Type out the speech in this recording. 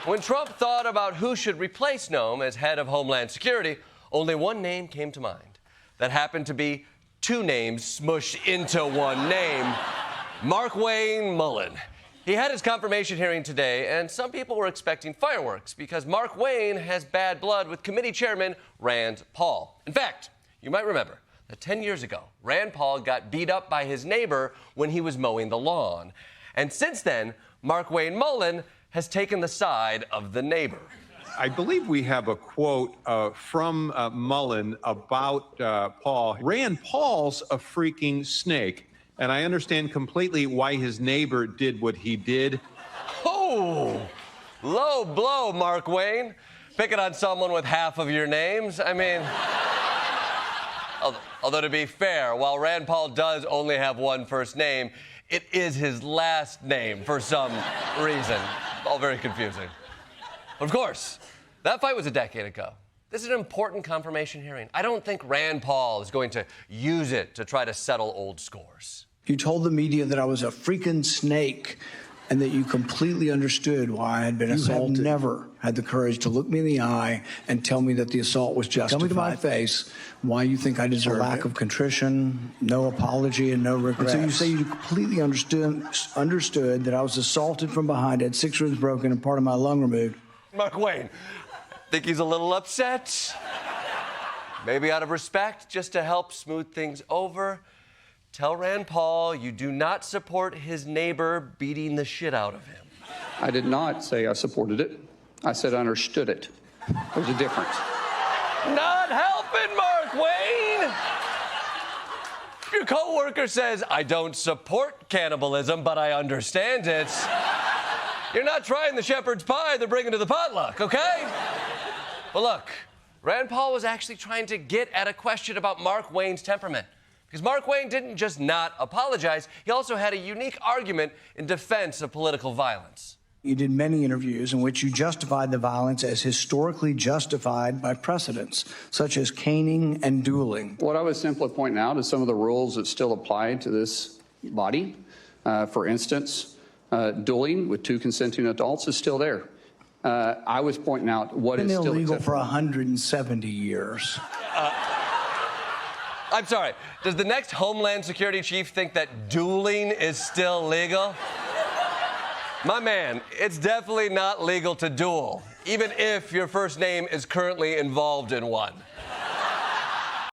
When Trump thought about who should replace Noam as head of Homeland Security, only one name came to mind. That happened to be two names smushed into one name, Markwayne Mullin. He had his confirmation hearing today, and some people were expecting fireworks because Markwayne has bad blood with committee chairman Rand Paul. In fact, you might remember that 10 years ago, Rand Paul got beat up by his neighbor when he was mowing the lawn. And since then, Markwayne Mullin has taken the side of the neighbor. I believe we have a quote from Mullin about Paul. Rand Paul's a freaking snake, and I understand completely why his neighbor did what he did. Oh, low blow, Markwayne. Picking on someone with half of your names. I mean, although to be fair, while Rand Paul does only have one first name, it is his last name for some reason. All very confusing. But of course, that fight was a decade ago. This is an important confirmation hearing. I don't think Rand Paul is going to use it to try to settle old scores. You told the media that I was a freaking snake and that you completely understood why I had been assaulted. You have never had the courage to look me in the eye and tell me that the assault was justified. Tell me to my face why you think I deserve a lack of contrition, no apology, and no regrets. And so you say you completely understood that I was assaulted from behind, had 6 ribs broken, and part of my lung removed. Markwayne, think he's a little upset? Maybe out of respect, just to help smooth things over. Tell Rand Paul you do not support his neighbor beating the shit out of him. I did not say I supported it. I said I understood it. There's a difference. Not helping, Markwayne! If your coworker says, I don't support cannibalism, but I understand it, you're not trying the shepherd's pie they're bringing to the potluck, okay? But look, Rand Paul was actually trying to get at a question about Markwayne's temperament. Because Markwayne didn't just not apologize, he also had a unique argument in defense of political violence. You did many interviews in which you justified the violence as historically justified by precedents, such as caning and dueling. What I was simply pointing out is some of the rules that still apply to this body. For instance, dueling with 2 consenting adults is still there. I was pointing out what is still illegal for 170 years. I'm sorry, does the next Homeland Security chief think that dueling is still legal? My man, it's definitely not legal to duel, even if your first name is currently involved in one.